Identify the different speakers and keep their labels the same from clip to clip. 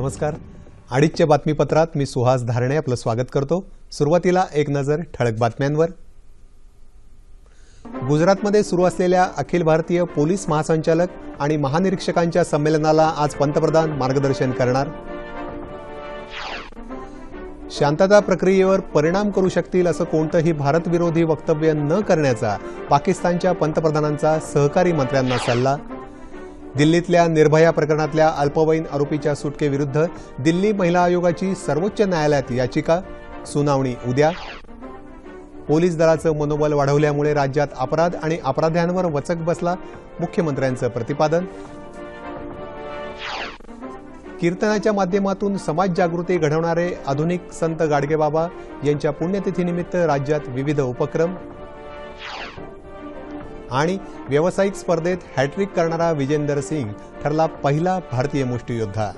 Speaker 1: नमस्कार. अडीचच्या बातमीपत्रात मी सुहास धारणे आपलं स्वागत करतो. सुरुवातीला एक नजर ठळक बातम्यांवर. गुजरातमध्ये सुरू असलेल्या अखिल भारतीय पोलीस महासंचालक आणि महानिरीक्षकांच्या संमेलनाला आज पंतप्रधान मार्गदर्शन करणार. शांतता प्रक्रियेवर परिणाम करू शकतील असं कोणतंही भारतविरोधी वक्तव्य न करण्याचा पाकिस्तानच्या पंतप्रधानांचा सहकारी मंत्र्यांना सल्ला. दिल्लीतल्या निर्भया प्रकरणातल्या अल्पवयीन आरोपीच्या सुटकेविरुद्ध दिल्ली महिला आयोगाची सर्वोच्च न्यायालयात याचिका, सुनावणी उद्या. पोलीस दलाचं मनोबल वाढवल्यामुळे राज्यात अपराध आणि अपराध्यांवर वचक बसला, मुख्यमंत्र्यांचं प्रतिपादन. कीर्तनाच्या माध्यमातून समाज जागृती घडवणारे आधुनिक संत गाडगेबाबा यांच्या पुण्यतिथीनिमित्त राज्यात विविध उपक्रम. आणि व्यावसायिक स्पर्धेत हॅट्रिक करणारा विजेंदर सिंग ठरला पहिला भारतीय मुष्टियोद्धा.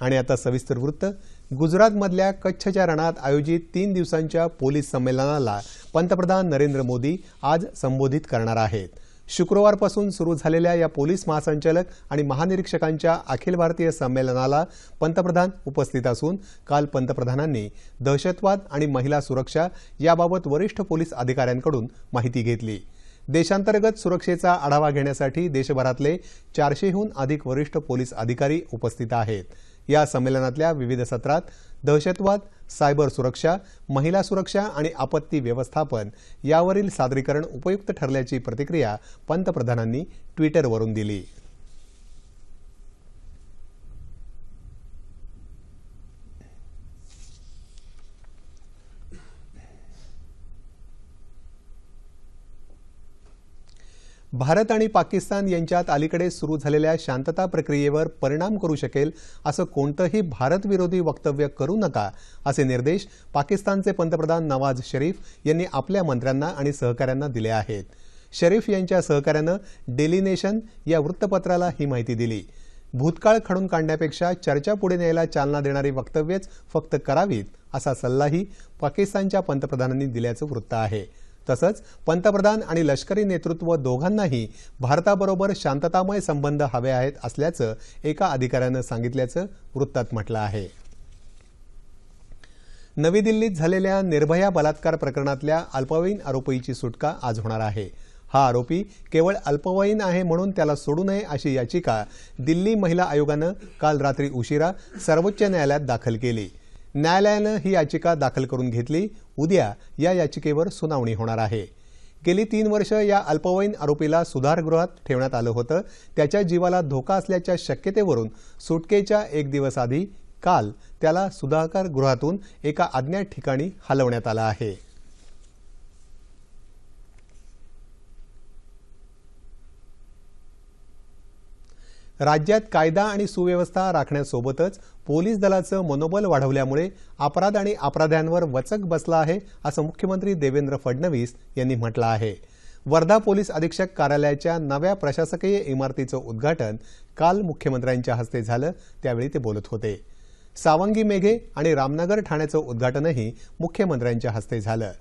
Speaker 1: आणि आता सविस्तर वृत्त. गुजरातमधल्या कच्छच्या रणात आयोजित 3 दिवसांच्या पोलीस संमेलनाला पंतप्रधान नरेंद्र मोदी आज संबोधित करणार आहेत. शुक्रवारपासून सुरू झालेल्या या पोलीस महासंचालक आणि महानिरीक्षकांच्या अखिल भारतीय संमेलनाला पंतप्रधान उपस्थित असून काल पंतप्रधानांनी दहशतवाद आणि महिला सुरक्षा याबाबत वरिष्ठ पोलीस अधिकाऱ्यांकडून माहिती घेतली. देशांतर्गत सुरक्षेचा आढावा घेण्यासाठी देशभरातले 400हून अधिक वरिष्ठ पोलीस अधिकारी उपस्थित आहेत. या संमेलनातल्या विविध सत्रात दहशतवाद, सायबर सुरक्षा, महिला सुरक्षा आणि आपत्ती व्यवस्थापन यावरील सादरीकरण उपयुक्त ठरल्याची प्रतिक्रिया पंतप्रधानांनी ट्विटरवरून दिली. भारत आणि पाकिस्तान यांच्यात अलीकडे सुरू झालेल्या शांतता प्रक्रियेवर परिणाम करू शकेल असं कोणतंही भारतविरोधी वक्तव्य करू नका, असे निर्देश पाकिस्तानचे पंतप्रधान नवाज शरीफ यांनी आपल्या मंत्र्यांना आणि सहकाऱ्यांना दिले आहेत. शरीफ यांच्या सहकाऱ्यानं डेली नेशन या वृत्तपत्राला ही माहिती दिली. भूतकाळ खडून काढण्यापेक्षा चर्चा पुढे न्यायला चालना देणारी वक्तव्येच फक्त करावीत, असा सल्लाही पाकिस्तानच्या पंतप्रधानांनी दिल्याचं वृत्त आहे. तसंच पंतप्रधान आणि लष्करी नेतृत्व दोघांनाही भारताबरोबर शांततामय संबंध हवे आहेत असल्याचं एका अधिकाऱ्यानं सांगितल्याचं वृत्तात म्हटलं आहे. नवी दिल्लीत झालेल्या निर्भया बलात्कार प्रकरणातल्या अल्पवयीन आरोपीची सुटका आज होणार आहे. हा आरोपी केवळ अल्पवयीन आहे म्हणून त्याला सोडू नये अशी याचिका दिल्ली महिला आयोगानं काल रात्री उशिरा सर्वोच्च न्यायालयात दाखल केली. न्यायालयानं ही याचिका दाखल करून घेतली. उद्या या याचिकेवर सुनावणी होणार आहे. गेली 3 वर्ष या अल्पवयीन आरोपीला सुधारगृहात ठेवण्यात आलं होतं. त्याच्या जीवाला धोका असल्याच्या शक्यतेवरून सुटकेच्या 1 दिवस आधी काल त्याला सुधारगृहातून एका अज्ञात ठिकाणी हलवण्यात आलं आहे. राज्यात कायदा आणि सुव्यवस्था राखण्यासोबतच पोलीस दलाचं मनोबल वाढवल्यामुळे अपराध आणि अपराध्यांवर वचक बसला आहे, असं मुख्यमंत्री देवेंद्र फडणवीस यांनी म्हटलं आहे. वर्धा पोलीस अधीक्षक कार्यालयाच्या नव्या प्रशासकीय इमारतीचं उद्घाटन काल मुख्यमंत्र्यांच्या हस्ते झालं, त्यावेळी ते बोलत होते. सावंगी मेघे आणि रामनगर ठाण्याचं उद्घाटनही मुख्यमंत्र्यांच्या हस्ते झालं.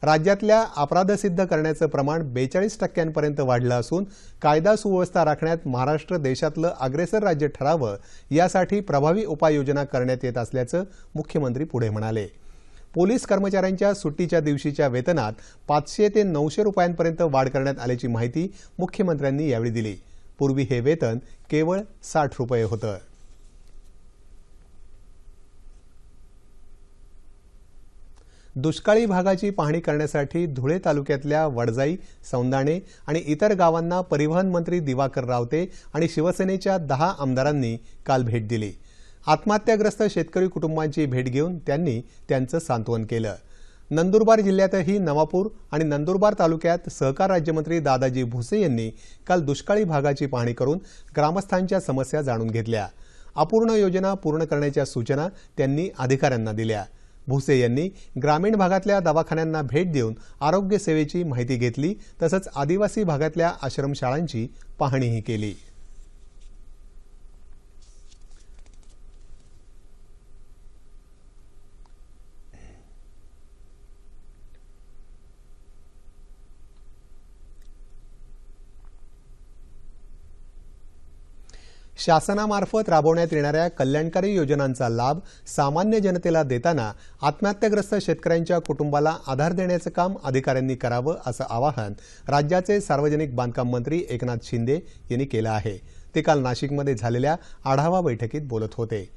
Speaker 1: राज्यातल्या अपराध सिद्ध करण्याचं प्रमाण 42% वाढलं असून कायदा सुव्यवस्था राखण्यात महाराष्ट्र देशातलं अग्रेसर राज्य ठरावं यासाठी प्रभावी उपाययोजना करण्यात येत असल्याचं मुख्यमंत्री पुढे म्हणाले. पोलीस कर्मचाऱ्यांच्या सुट्टीच्या दिवशीच्या वेतनात 500 ते 900 रुपयांपर्यंत वाढ करण्यात आल्याची माहिती मुख्यमंत्र्यांनी यावेळी दिली. पूर्वी हे वेतन केवळ 60 रुपये होतं. दुष्काळी भागाची पाहणी करण्यासाठी धुळे तालुक्यातल्या वडजाई, सौंदाणे आणि इतर गावांना परिवहन मंत्री दिवाकर रावते आणि शिवसेनेच्या 10 आमदारांनी काल भेट दिली. आत्महत्याग्रस्त शेतकरी कुटुंबांची भेट घेऊन त्यांनी त्यांचं सांत्वन केलं. नंदुरबार जिल्ह्यातही नवापूर आणि नंदुरबार तालुक्यात सहकार राज्यमंत्री दादाजी भुसे यांनी काल दुष्काळी भागाची पाहणी करून ग्रामस्थांच्या समस्या जाणून घेतल्या. अपूर्ण योजना पूर्ण करण्याच्या सूचना त्यांनी अधिकाऱ्यांना दिल्या. भुसे यांनी ग्रामीण भागातल्या दवाखान्यांना भेट देऊन आरोग्य सेवेची माहिती घेतली. तसंच आदिवासी भागातल्या आश्रमशाळांची पाहणीही केली. शासनामार्फत राबवण्यात येणाऱ्या कल्याणकारी योजनांचा लाभ सामान्य जनतेला देताना आत्महत्याग्रस्त शेतकऱ्यांच्या कुटुंबाला आधार देण्याचं काम अधिकाऱ्यांनी करावं असं आवाहन राज्याचे सार्वजनिक बांधकाम मंत्री एकनाथ शिंदे यांनी केलं आहे। ते काल नाशिकमध्ये झालेल्या आढावा बैठकीत बोलत होते।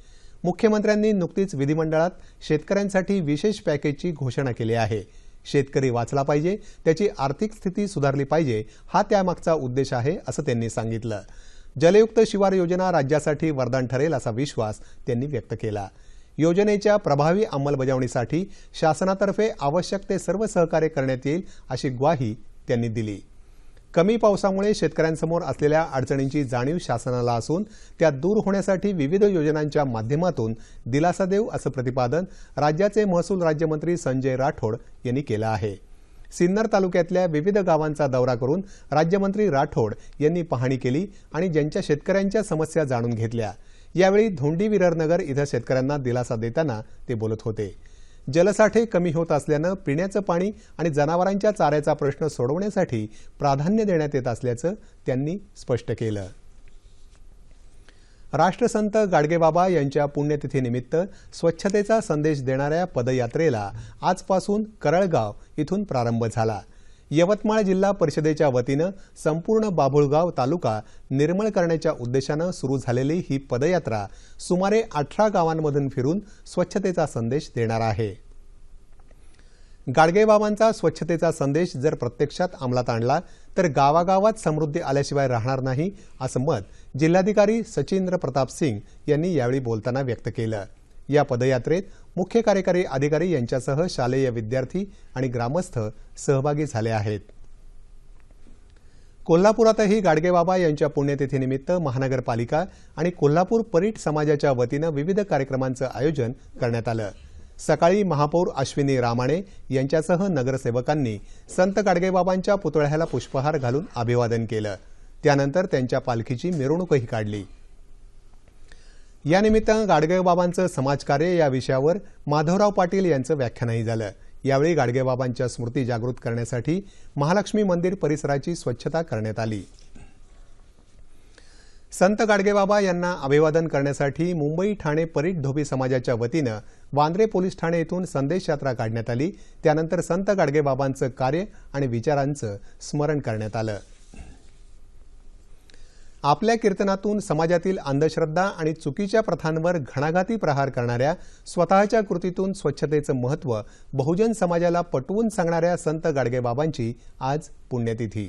Speaker 1: मुख्यमंत्र्यांनी नुकतीच विधिमंडळात शेतकऱ्यांसाठी विशेष पॅकेजची घोषणा केली आहे। शेतकरी वाचला पाहिजे, त्याची आर्थिक स्थिती सुधारली पाहिजे, हा त्यामागचा उद्देश आहे असं त्यांनी सांगितलं। जलयुक्त शिवार योजना राज्यासाठी वरदान ठरेल असा विश्वास त्यांनी व्यक्त केला। योजनेच्या प्रभावी अंमलबजावणीसाठी शासनातर्फे आवश्यक ते सर्व सहकार्य करण्यात येईल अशी ग्वाही त्यांनी दिली। कमी पावसामुळे शेतकऱ्यांसमोर असलेल्या अडचणींची जाणीव शासनाला असून त्या दूर होण्यासाठी विविध योजनांच्या माध्यमातून दिलासा देऊ असं प्रतिपादन राज्याचे महसूल राज्यमंत्री संजय राठोड यांनी केलं आहे। सिन्नर तालुक्यातल्या विविध गावांचा दौरा करून राज्यमंत्री राठोड यांनी पाहणी केली आणि ज्यांच्या शेतकऱ्यांच्या समस्या जाणून घेतल्या। यावेळी धोंडी विररनगर इथं शेतकऱ्यांना दिलासा देताना ते बोलत होते। जलसाठे कमी होत असल्यानं पिण्याचं पाणी आणि जनावरांच्या चाऱ्याचा प्रश्न सोडवण्यासाठी प्राधान्य देण्यात येत असल्याचं त्यांनी स्पष्ट केलं। राष्ट्रसंत गाडगेबाबा यांच्या पुण्यतिथीनिमित्त स्वच्छतेचा संदेश देणाऱ्या पदयात्रेला आजपासून करळगाव इथून प्रारंभ झाला। यवतमाळ जिल्हा परिषदेच्या वतीनं संपूर्ण बाभुळगाव तालुका निर्मळ करण्याच्या उद्देशानं सुरू झालेली ही पदयात्रा सुमारे 18 गावांमधून फिरून स्वच्छतेचा संदेश देणार आहे। गाडगेबाबांचा स्वच्छतेचा संदेश जर प्रत्यक्षात अंमलात आणला तर गावागावात समृद्धी आल्याशिवाय राहणार नाही असं मत जिल्हाधिकारी सचिंद्र प्रताप सिंग यांनी यावेळी बोलताना व्यक्त केलं। या पदयात्रेत मुख्य कार्यकारी अधिकारी यांच्यासह शालेय विद्यार्थी आणि ग्रामस्थ सहभागी झाले आहेत। कोल्हापुरातही गाडगेबाबा यांच्या पुण्यतिथीनिमित्त महानगरपालिका आणि कोल्हापूर परीट समाजाच्या वतीनं विविध कार्यक्रमांचं आयोजन करण्यात आलं। सकाळी महापौर अश्विनी रामाणे यांच्यासह नगरसेवकांनी संत गाडगेबाबांच्या पुतळ्याला पुष्पहार घालून अभिवादन केलं। त्यानंतर त्यांच्या पालखीची मिरवणूकही काढली। या निमित्तानं गाडगेबाबांचं समाजकार्य या विषयावर माधवराव पाटील यांचं व्याख्यानही झालं। यावेळी गाडगेबाबांच्या स्मृती जागृत करण्यासाठी महालक्ष्मी मंदिर परिसराची स्वच्छता करण्यात आली। संत गाडगेबाबा यांना अभिवादन करण्यासाठी मुंबई ठाणे परीट धोबी समाजाच्या वतीनं वांद्रे पोलीस ठाणे येथून संदेश यात्रा काढण्यात आली। त्यानंतर संत गाडगेबाबांचं कार्य आणि विचारांचं स्मरण करण्यात आलं। आपल्या कीर्तनातून समाजातील अंधश्रद्धा आणि चुकीच्या प्रथांवर घणाघाती प्रहार करणाऱ्या, स्वतःच्या कृतीतून स्वच्छतेचं महत्त्व बहुजन समाजाला पटवून सांगणाऱ्या संत गाडगेबाबांची आज पुण्यतिथी।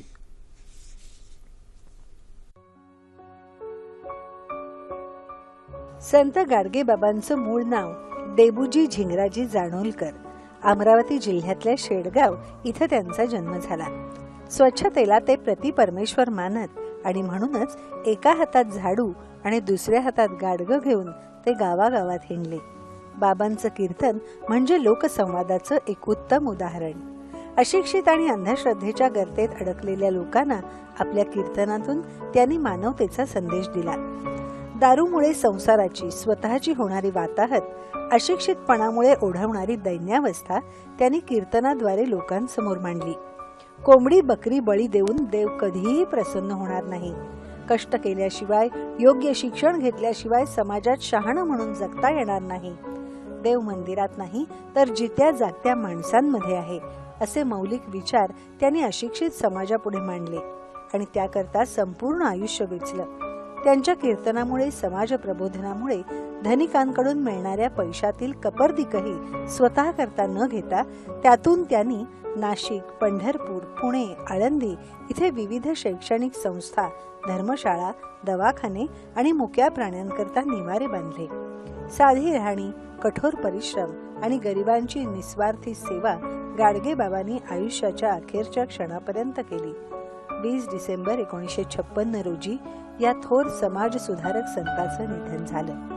Speaker 2: संत गाडगेबाबांचं मूळ नाव देबूजी झिंगराजी जानोलकर। अमरावती जिल्ह्यातल्या शेडगाव इथं त्यांचा जन्म झाला। स्वच्छतेला ते प्रतिपरमेश्वर मानत आणि म्हणूनच एका हातात झाडू आणि दुसऱ्या हातात गाडगं घेऊन ते गावागावात हिंडले। बाबांचं कीर्तन म्हणजे लोकसंवादाचं एक उत्तम उदाहरण। अशिक्षित आणि अंधश्रद्धेच्या गर्तेत अडकलेल्या लोकांना आपल्या कीर्तनातून त्यांनी मानवतेचा संदेश दिला। दारूमुळे संसाराची स्वतःची होणारी वाताहत, अशिक्षितपणामुळे ओढवणारी दैन्यावस्था त्यांनी कीर्तनाद्वारे लोकांसमोर मांडली। कोंबडी बकरी बळी देऊन देव कधीही प्रसन्न होणार नाही। कष्ट केल्याशिवाय, योग्य शिक्षण घेतल्याशिवाय समाजात शहाणं म्हणून जगता येणार नाही। देव मंदिरात नाही तर जित्या जागत्या माणसांमध्ये आहे, असे मौलिक विचार त्यांनी अशिक्षित समाजापुढे मांडले आणि त्याकरता संपूर्ण आयुष्य वेचलं। त्यांच्या कीर्तनामुळे, समाज प्रबोधनामुळे धनिकांकडून मिळणाऱ्या पैशातील कपर्दिकही स्वतः करता न घेता त्यातून त्यांनी नाशिक, पंढरपूर, पुणे, आळंदी इथे विविध शैक्षणिक संस्था, धर्मशाळा, दवाखाने आणि मुक्या प्राण्यांकरता निवारे बांधले। साधी राहणी, कठोर परिश्रम आणि गरिबांची निस्वार्थी सेवा गाडगेबाबांनी आयुष्याच्या अखेरच्या क्षणापर्यंत केली। 20 डिसेंबर 1956 रोजी या थोर समाज सुधारक संतांचं निधन झालं।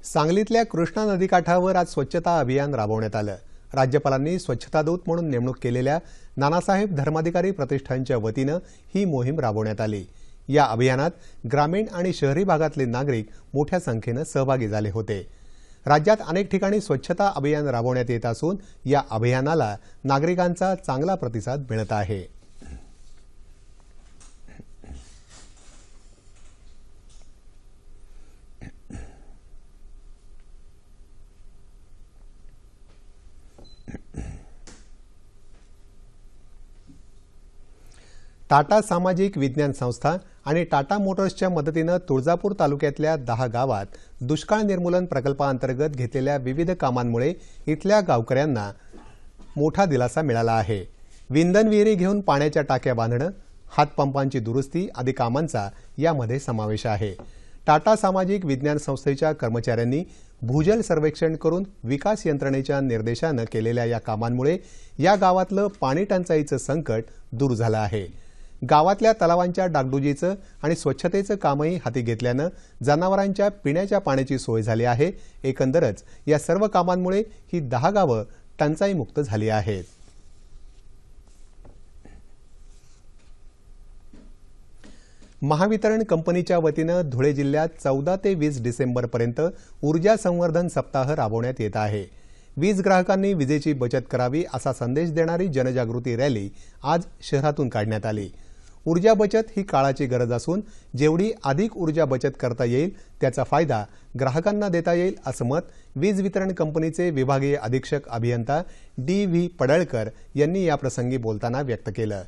Speaker 1: सांगलीतल्या कृष्णा नदीकाठावर आज स्वच्छता अभियान राबवण्यात आलं। राज्यपालांनी स्वच्छता दूत म्हणून नेमणूक केलेल्या नानासाहेब धर्माधिकारी प्रतिष्ठानच्या वतीनं ही मोहीम राबवण्यात आली। या अभियानात ग्रामीण आणि शहरी भागातले नागरिक मोठ्या संख्येनं सहभागी झाले होते। राज्यात अनेक ठिकाणी स्वच्छता अभियान राबवण्यात येत असून, या अभियानाला नागरिकांचा चांगला प्रतिसाद मिळत आहे। टाटा सामाजिक विज्ञान संस्था आणि टाटा मोटर्सच्या मदतीनं तुळजापूर तालुक्यातल्या 10 गावात दुष्काळ निर्मूलन प्रकल्पाअंतर्गत घेतलेल्या विविध कामांमुळे इथल्या गावकऱ्यांना मोठा दिलासा मिळाला आहे. विंधन विहिरी घेऊन पाण्याच्या टाक्या बांधणं, हातपंपांची दुरुस्ती आदी कामांचा यामध्ये समावेश आहे. टाटा सामाजिक विज्ञान संस्थेच्या कर्मचाऱ्यांनी भूजल सर्वेक्षण करून विकास यंत्रणेच्या निर्देशानं केलेल्या या कामांमुळे या गावातलं पाणी टंचाईचं संकट दूर झालं आहे. गावातल्या तलावांच्या डागडुजीचं आणि स्वच्छतेचं कामही हाती घेतल्यानं जनावरांच्या पिण्याच्या पाण्याची सोय झाली आहे. एकंदरच या सर्व कामांमुळे ही 10 गावं टंचाईमुक्त झाली आहेत. महावितरण कंपनीच्या वतीनं धुळे जिल्ह्यात 14 ते 20 डिसेंबरपर्यंत ऊर्जा संवर्धन सप्ताह राबवण्यात येत आहे. वीज ग्राहकांनी विजेची बचत करावी असा संदेश देणारी जनजागृती रॅली आज शहरातून काढण्यात आली. ऊर्जा बचत ही काळाची गरज असून जेवढी अधिक ऊर्जा बचत करता येईल त्याचा फायदा ग्राहकांना देता येईल असं मत वीज वितरण कंपनीचे विभागीय अधीक्षक अभियंता D.V. पडळकर यांनी याप्रसंगी बोलताना व्यक्त केलं.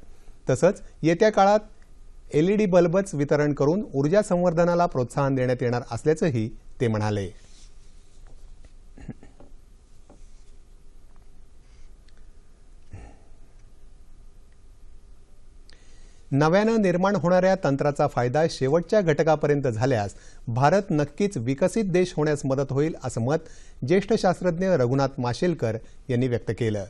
Speaker 1: तसंच येत्या काळात LED बल्बच वितरण करून ऊर्जा संवर्धनाला प्रोत्साहन देण्यात येणार असल्याचंही ते म्हणाले. नव्यानं निर्माण होणाऱ्या तंत्राचा फायदा शेवटच्या घटकापर्यंत झाल्यास भारत नक्कीच विकसित देश होण्यास मदत होईल असं मत ज्येष्ठ शास्त्रज्ञ रघुनाथ माशेलकर यांनी व्यक्त केलं.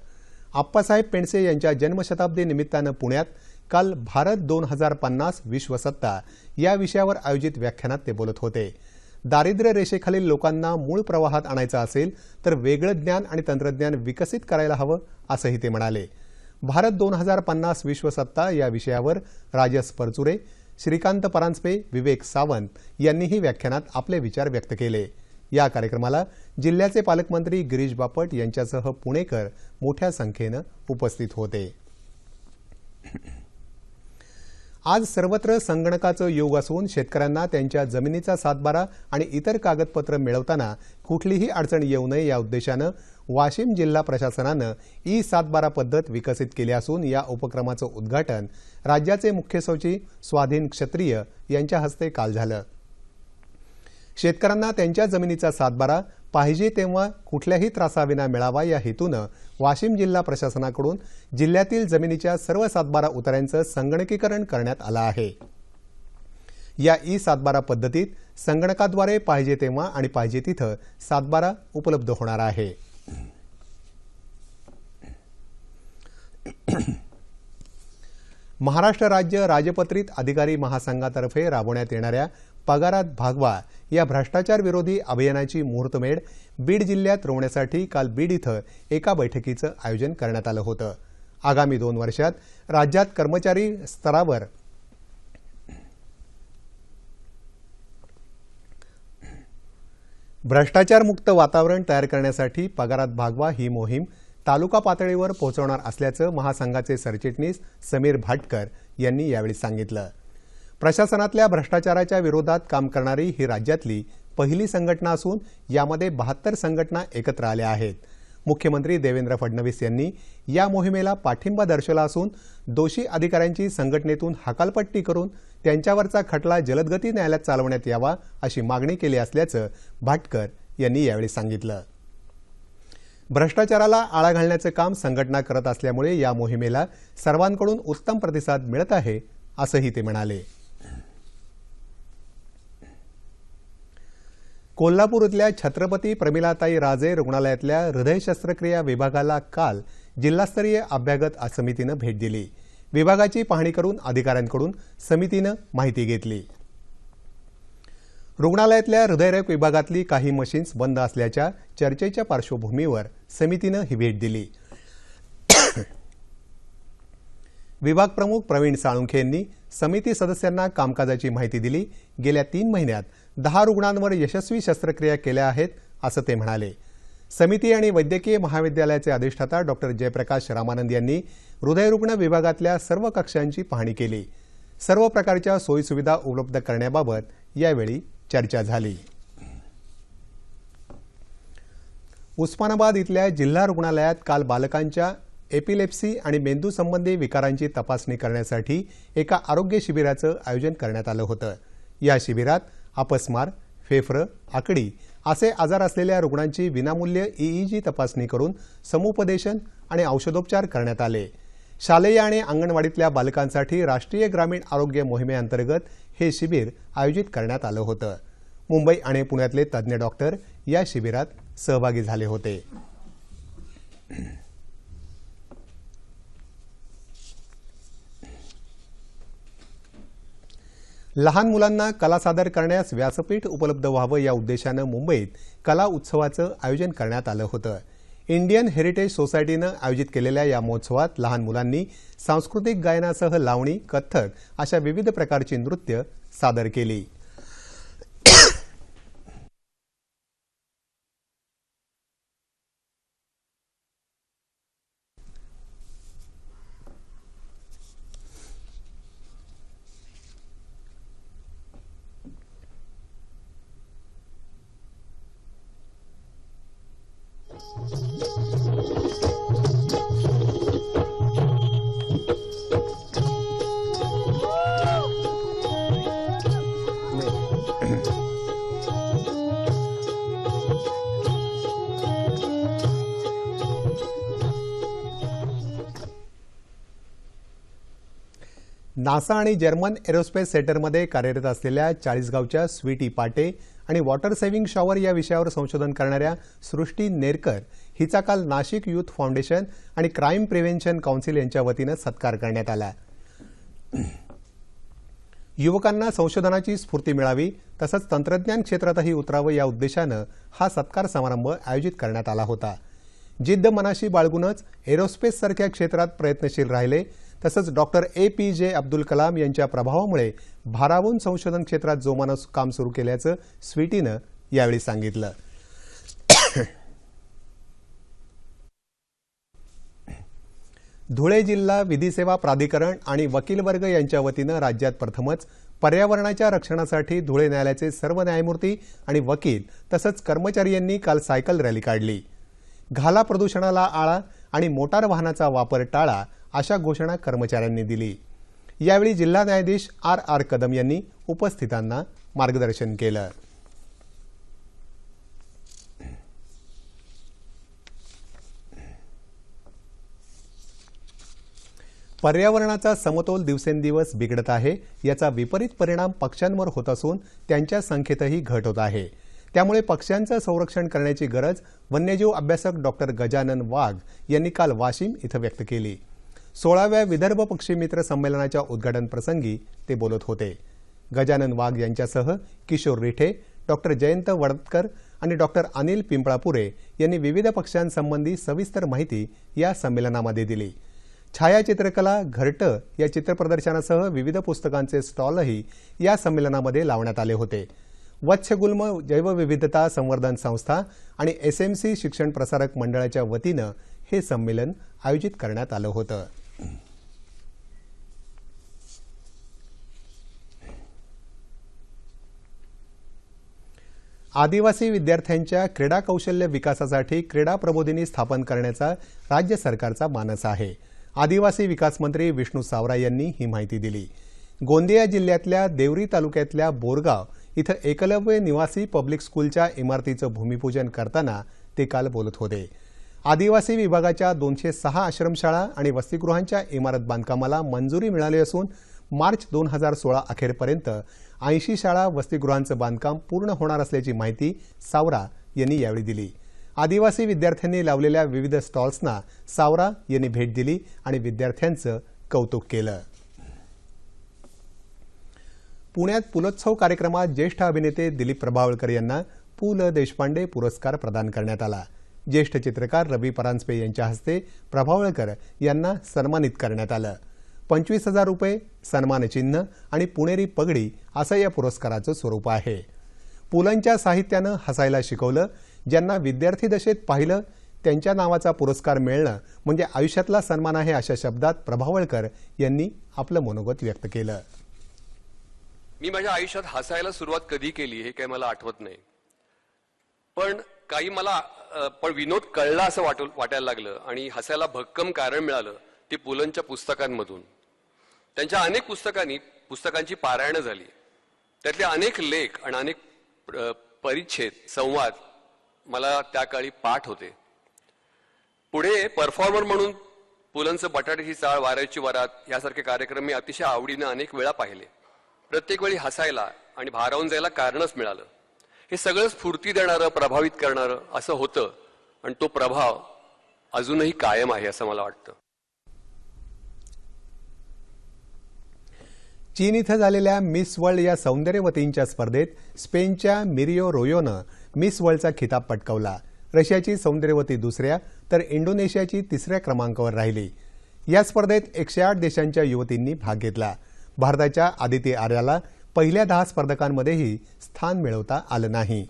Speaker 1: आप्पासाहेब पेंडसे यांच्या जन्मशताब्दी निमित्तानं पुण्यात काल भारत 2050 विश्वसत्ता या विषयावर आयोजित व्याख्यानात ते बोलत होते. दारिद्र्य रेषेखालील लोकांना मूळ प्रवाहात आणायचं असेल तर वेगळं ज्ञान आणि तंत्रज्ञान विकसित करायला हवं असंही ते म्हणाले. भारत 2050 विश्वसत्ता या विषयावर राजस परचुरे, श्रीकांत परांजपे, विवेक सावंत यांनीही व्याख्यानात आपले विचार व्यक्त केले. या कार्यक्रमाला जिल्ह्याचे पालकमंत्री गिरीश बापट यांच्यासह पुणेकर मोठ्या संख्येनं उपस्थित होते. आज सर्वत्र संगणकाचं युग असून शेतकऱ्यांना त्यांच्या जमिनीचा सातबारा आणि इतर कागदपत्र मिळवताना कुठलीही अडचण येऊ नये या उद्देशानं वाशिम जिल्हा प्रशासनानं ई-सातबारा पद्धत विकसित केली असून या उपक्रमाचं उद्घाटन राज्याचे मुख्य सचिव स्वाधीन क्षत्रिय यांच्या हस्ते काल झालं. शेतकऱ्यांना त्यांच्या जमिनीचा सातबारा पाहिजे तेव्हा कुठल्याही त्रासाविना मिळावा या हेतूनं वाशिम जिल्हा प्रशासनाकडून जिल्ह्यातील जमिनीच्या सर्व सातबारा उतार्यांचं संगणकीकरण करण्यात आलं आहे. या ई-सातबारा पद्धतीत संगणकाद्वारे पाहिजे तेव्हा आणि पाहिजे तिथं सातबारा उपलब्ध होणार आहे. महाराष्ट्र राज्य राजपत्रित अधिकारी महासंघातर्फे राबवण्यात येणाऱ्या पगारात भागवा या भ्रष्टाचार विरोधी अभियानाची मुहूर्तमेढ बीड जिल्ह्यात रोवण्यासाठी काल बीड इथं एका बैठकीचं आयोजन करण्यात आलं होतं. आगामी 2 वर्षात राज्यात कर्मचारी स्तरावर भ्रष्टाचारमुक्त वातावरण तयार करण्यासाठी पगारात भागवा ही मोहीम तालुका पातळीवर पोहोचवणार असल्याचं महासंघाचे सरचिटणीस समीर भाटकर यांनी यावेळी सांगितलं. प्रशासनातल्या भ्रष्टाचाराच्या विरोधात काम करणारी ही राज्यातली पहिली संघटना असून यामध्ये 72 संघटना एकत्र आल्या आहेत. मुख्यमंत्री देवेंद्र फडणवीस यांनी या मोहिमेला पाठिंबा दर्शवला असून दोषी अधिकाऱ्यांची संघटनेतून हकालपट्टी करून त्यांच्यावरचा खटला जलदगती न्यायालयात चालवण्यात यावा अशी मागणी केली असल्याचं भाटकर यांनी यावेळी सांगितलं. भ्रष्टाचाराला आळा घालण्याचं काम संघटना करत असल्यामुळे या मोहिमेला सर्वांकडून उत्तम प्रतिसाद मिळत आहे असंही ते म्हणाले. कोल्हापूर इथल्या छत्रपती प्रमिलाताई राजे रुग्णालयातल्या हृदय शस्त्रक्रिया विभागाला काल जिल्हास्तरीय अभ्यागत समितीनं भेट दिली. विभागाची पाहणी करून अधिकाऱ्यांकडून समितीनं माहिती घेतली. रुग्णालयातल्या हृदयरोग विभागातली काही मशीन्स बंद असल्याच्या चर्चेच्या पार्श्वभूमीवर समितीनं ही भेट दिली. विभाग प्रमुख प्रवीण साळुंखे यांनी समिती सदस्यांना कामकाजाची माहिती दिली. गेल्या 3 महिन्यात 10 रुग्णांवर यशस्वी शस्त्रक्रिया केल्या आहेत असं ते म्हणाले. समिती आणि वैद्यकीय महाविद्यालयाचे अधिष्ठाता डॉक्टर जयप्रकाश रामानंद यांनी हृदयरुग्ण विभागातल्या सर्व कक्षांची पाहणी केली. सर्व प्रकारच्या सोयीसुविधा उपलब्ध करण्याबाबत यावेळी चर्चा झाली. उस्मानाबाद इथल्या जिल्हा रुग्णालयात काल बालकांच्या एपिलेप्सी आणि मेंदू संबंधी विकारांची तपासणी करण्यासाठी एका आरोग्य शिबिराचं आयोजन करण्यात आलं होतं। या शिबिरात अपस्मार, फेफरं, आकडी असे आजार असलेल्या रुग्णांची विनामूल्य ईईजी तपासणी करून समुपदेशन आणि औषधोपचार करण्यात आले। शालेय आणि अंगणवाडीतल्या बालकांसाठी राष्ट्रीय ग्रामीण आरोग्य मोहिमेअंतर्गत हे शिबिर आयोजित करण्यात आलं होतं। मुंबई आणि पुण्यातले तज्ज्ञ डॉक्टर या शिबिरात सहभागी झाले होते। लहान मुलांना कला सादर करण्यास व्यासपीठ उपलब्ध व्हावं या उद्देशानं मुंबईत कला उत्सवाचं आयोजन करण्यात आलं होतं। इंडियन हेरिटेज सोसायटीनं आयोजित केलेल्या या महोत्सवात लहान मुलांनी सांस्कृतिक गायनासह लावणी, कथ्थक अशा विविध प्रकारची नृत्य सादर केली। नासा आणि जर्मन एरोस्पेस सेंटरमध्ये कार्यरत असलेल्या चाळीसगावच्या स्वीटी पाटे आणि वॉटर सेव्हिंग शॉवर या विषयावर संशोधन करणाऱ्या सृष्टी नेरकर हिचा काल नाशिक युथ फाउंडेशन आणि क्राईम प्रिव्हेन्शन काउन्सिल यांच्या वतीनं सत्कार करण्यात आला। युवकांना संशोधनाची स्फूर्ती मिळावी तसंच तंत्रज्ञान क्षेत्रातही उतरावं या उद्देशानं हा सत्कार समारंभ आयोजित करण्यात आला होता। जिद्द मनाशी बाळगूनच एरोस्पेस सारख्या क्षेत्रात प्रयत्नशील राहिले तसंच डॉक्टर APJ अब्दुल कलाम यांच्या प्रभावामुळे भारावून संशोधन क्षेत्रात जोमानं काम सुरू केल्याचं स्वीटीनं यावेळी सांगितलं। धुळे जिल्हा विधी सेवा प्राधिकरण आणि वकील वर्ग यांच्या वतीनं राज्यात प्रथमच पर्यावरणाच्या रक्षणासाठी धुळे न्यायालयाचे सर्व न्यायमूर्ती आणि वकील तसंच कर्मचारी यांनी काल सायकल रॅली काढली। घाला प्रदूषणाला आळा आणि मोटार वाहनाचा वापर टाळा अशा घोषणा कर्मचाऱ्यांनी दिली। यावेळी जिल्हा न्यायाधीश RR कदम यांनी उपस्थितांना मार्गदर्शन केलं। पर्यावरणाचा समतोल दिवसेंदिवस बिघडत आहे। याचा विपरीत परिणाम पक्ष्यांवर होत असून त्यांच्या संख्येतही घट होत आहे। त्यामुळे पक्ष्यांचं संरक्षण करण्याची गरज वन्यजीव अभ्यासक डॉक्टर गजानन वाघ यांनी काल वाशिम इथं व्यक्त केली। 16व्या विदर्भ पक्षी मित्र संमेलनाच्या उद्घाटन प्रसंगी ते बोलत होते। गजानन वाघ यांच्यासह किशोर रिठे, डॉक्टर जयंत वडतकर आणि डॉक्टर अनिल पिंपळापुरे यांनी विविध पक्ष्यांसंबंधी सविस्तर माहिती या संमेलनामध्ये दिली। छायाचित्रकला, घरटं या चित्रप्रदर्शनासह विविध पुस्तकांचे स्टॉलही या संमेलनामध्ये लावण्यात आले होते। वत्स्यगुल्म जैवविविधता संवर्धन संस्था आणि SMC शिक्षण प्रसारक मंडळाच्या वतीनं हे संमेलन आयोजित करण्यात आलं होतं। आदिवासी विद्यार्थ्यांच्या क्रीडा कौशल्य विकासासाठी क्रीडा प्रबोधिनी स्थापन करण्याचा राज्य सरकारचा मानस आहे। आदिवासी विकास मंत्री विष्णू सावरा यांनी ही माहिती दिली। गोंदिया जिल्ह्यातल्या देवरी तालुक्यातल्या बोरगाव इथं एकलव्य निवासी पब्लिक स्कूलच्या इमारतीचं भूमिपूजन करताना ते काल बोलत होते। आदिवासी विभागाच्या 206 आश्रमशाळा आणि वसतिगृहांच्या इमारत बांधकामाला मंजुरी मिळाली असून मार्च 2016 अखेरपर्यंत 80 शाळा वसतिगृहांचं बांधकाम पूर्ण होणार असल्याची माहिती सावरा यांनी यावेळी दिली। आदिवासी विद्यार्थ्यांनी लावलेल्या विविध स्टॉल्सना सावरा यांनी भेट दिली आणि विद्यार्थ्यांचं कौतुक केलं। पुण्यात पुलोत्सव कार्यक्रमात ज्येष्ठ अभिनेते दिलीप प्रभावळकर यांना पु ल देशपांडे पुरस्कार प्रदान करण्यात आला। ज्येष्ठ चित्रकार रवी परांजपे यांच्या हस्ते प्रभावळकर यांना सन्मानित करण्यात आलं। 25,000 रुपये, सन्मानचिन्ह आणि पुणेरी पगडी असं या पुरस्काराचं स्वरूप आहे। पुलंच्या साहित्यानं हसायला शिकवलं, ज्यांना विद्यार्थी दशेत पाहिलं त्यांच्या नावाचा पुरस्कार मिळणं म्हणजे आयुष्यातला सन्मान आहे अशा शब्दात प्रभावळकर यांनी आपलं मनोगत व्यक्त केलं।
Speaker 3: मी माझ्या आयुष्यात हसायला सुरुवात कधी केली हे काही मला आठवत नाही, पण काही मला पण विनोद कळला असं वाटायला लागलं आणि हसायला भक्कम कारण मिळालं ते पुलंच्या पुस्तकांमधून. त्यांच्या अनेक पुस्तकांची पारायणं झाली. त्यातले अनेक लेख आणि अनेक परिच्छेद संवाद मला त्या काळी पाठ होते. पुढे परफॉर्मर म्हणून पुलंचं बटाट्याची चाळ, वाऱ्याची वरात यासारखे कार्यक्रम मी अतिशय आवडीनं अनेक वेळा पाहिले. प्रत्येक वेळी हसायला आणि भारावून जायला कारणच मिळालं. हे सगळं स्फूर्ती देणारं, प्रभावित करणारं असं होतं आणि तो प्रभाव अजूनही कायम आहे असं मला वाटतं.
Speaker 1: चीन इथं झालेल्या मिस वर्ल्ड या सौंदर्यवतींच्या स्पर्धेत स्पेनच्या मिरियो रोयोनं मिस वर्ल्डचा खिताब पटकावला. रशियाची सौंदर्यवती दुसऱ्या तर इंडोनेशियाची तिसऱ्या क्रमांकावर राहिली. या स्पर्धेत 108 देशांच्या युवतींनी भाग घेतला. भारताच्या आदिती आर्याला पहिल्या 10 स्पर्धकांमध्येही स्थान मिळवता आलं नाही.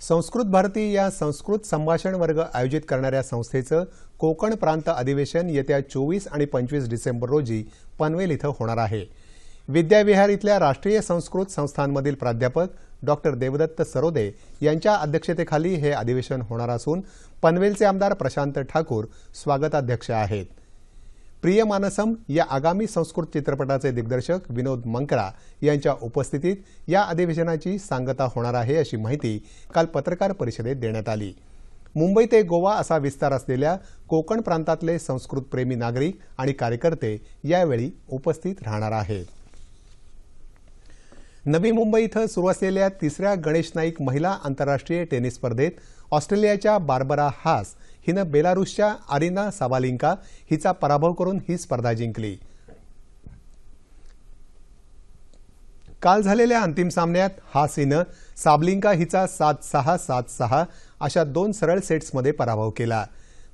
Speaker 1: संस्कृत भारती या संस्कृत संभाषण वर्ग आयोजित करणाऱ्या संस्थेचं कोकण प्रांत अधिवेशन येत्या 24 आणि 25 डिसेंबर रोजी पनवेल इथं होणार आहे. विद्याविहार इथल्या राष्ट्रीय संस्कृत संस्थांमधील प्राध्यापक डॉक्टर देवदत्त सरोदे यांच्या अध्यक्षतेखाली हे अधिवेशन होणार असून पनवेलचे आमदार प्रशांत ठाकूर स्वागताध्यक्ष आहेत. प्रिय मानसम या आगामी संस्कृत चित्रपटाचे दिग्दर्शक विनोद मंकरा यांच्या उपस्थितीत या अधिवेशनाची सांगता होणार आहे अशी माहिती काल पत्रकार परिषदेत देण्यात आली. मुंबई ते गोवा असा विस्तार असलेल्या कोकण प्रांतातले संस्कृत प्रेमी नागरिक आणि कार्यकर्ते यावेळी उपस्थित राहणार आहेत. नवी मुंबई इथं सुरू असलेल्या तिसऱ्या गणेश नाईक महिला आंतरराष्ट्रीय टेनिस स्पर्धेत ऑस्ट्रेलियाच्या बार्बरा हास हिनं बेलारूसच्या आरिना साबालिंका हिचा पराभव करून ही स्पर्धा जिंकली. काल झालेल्या अंतिम सामन्यात हास हिनं साबलिंका हिचा 7-6, 7-6 अशा 2 सरळ सेट्समध्ये पराभव केला.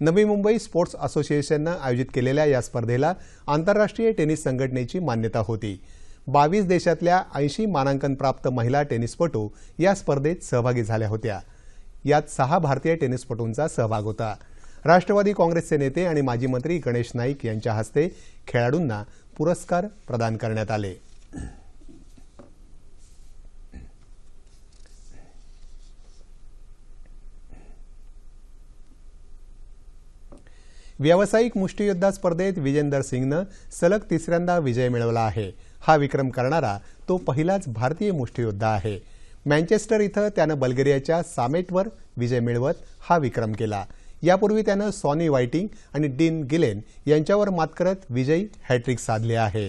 Speaker 1: नवी मुंबई स्पोर्ट्स असोसिएशननं आयोजित केलेल्या या स्पर्धेला आंतरराष्ट्रीय टेनिस संघटनेची मान्यता होती. 22 देशातल्या 80 मानांकन प्राप्त महिला टेनिसपटू या स्पर्धेत सहभागी झाल्या होत्या. यात 6 भारतीय टेनिसपटूंचा सहभाग होता. राष्ट्रवादी काँग्रेसचे नेते आणि माजी मंत्री गणेश नाईक यांच्या हस्ते खेळाडूंना पुरस्कार प्रदान करण्यात आले. व्यावसायिक मुष्टियोद्धा स्पर्धेत विजेंदर सिंगनं सलग तिसऱ्यांदा विजय मिळवला आहे. हा विक्रम करणारा तो पहिलाच भारतीय मुष्टियोद्धा आहे. मँचेस्टर इथं त्यानं बल्गेरियाच्या सामेटवर विजय मिळवत हा विक्रम केला. यापूर्वी त्यानं सॉनी वायटिंग आणि डीन गिलेन यांच्यावर मात करत विजयी हॅट्रिक साधले आहे.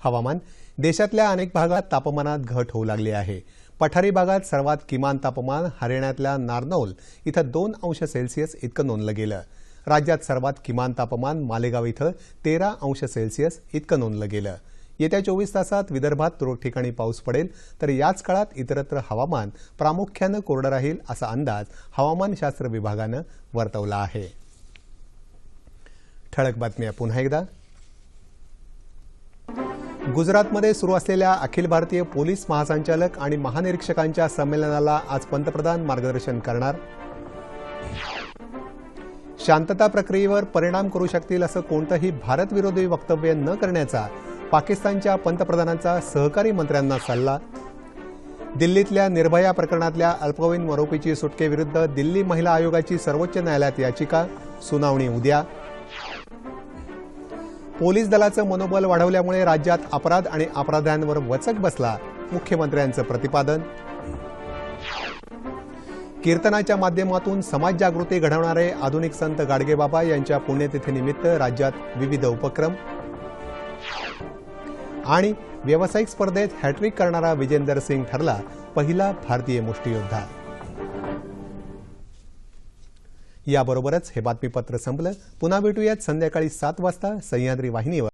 Speaker 1: हवामान. देशातल्या अनेक भागात तापमानात घट होऊ लागली आहे. पठारी भागात सर्वात किमान तापमान हरियाणातल्या नारनौल इथं 2 अंश सेल्सिअस इतकं नोंदलं गेलं. राज्यात सर्वात किमान तापमान मालेगाव इथं 13 अंश सेल्सिअस इतकं नोंदलं गेलं. येत्या 24 तासात विदर्भात तुरळक ठिकाणी पाऊस पडेल तर याच काळात इतरत्र हवामान प्रामुख्यानं कोरडं राहील असा अंदाज हवामानशास्त्र विभागानं वर्तवला आहे. ठळक बातम्या पुन्हा एकदा. गुजरातमध्ये सुरू असलेल्या अखिल भारतीय पोलीस महासंचालक आणि महानिरीक्षकांच्या संमेलनाला आज पंतप्रधान मार्गदर्शन करणार. शांतता प्रक्रियेवर परिणाम करू शकतील असं कोणतंही भारतविरोधी वक्तव्य न करण्याचा पाकिस्तानच्या पंतप्रधानांचा सहकारी मंत्र्यांना सल्ला. दिल्लीतल्या निर्भया प्रकरणातल्या अल्पवयीन आरोपीची सुटकेविरुद्ध दिल्ली महिला आयोगाची सर्वोच्च न्यायालयात याचिका, सुनावणी उद्या. पोलीस दलाचं मनोबल वाढवल्यामुळे राज्यात अपराध आणि अपराध्यांवर वचक बसला, मुख्यमंत्र्यांचं प्रतिपादन. कीर्तनाच्या माध्यमातून समाज जागृती घडवणारे आधुनिक संत गाडगेबाबा यांच्या पुण्यतिथीनिमित्त राज्यात विविध उपक्रम. आणि व्यावसायिक स्पर्धेत हॅट्रिक करणारा विजेंदर सिंग ठरला पहिला भारतीय मुष्टियोद्धा. याबरोबरच हे बातमीपत्र संपलं. पुन्हा भेटूयात संध्याकाळी 7 वाजता सह्याद्री वाहिनीवर.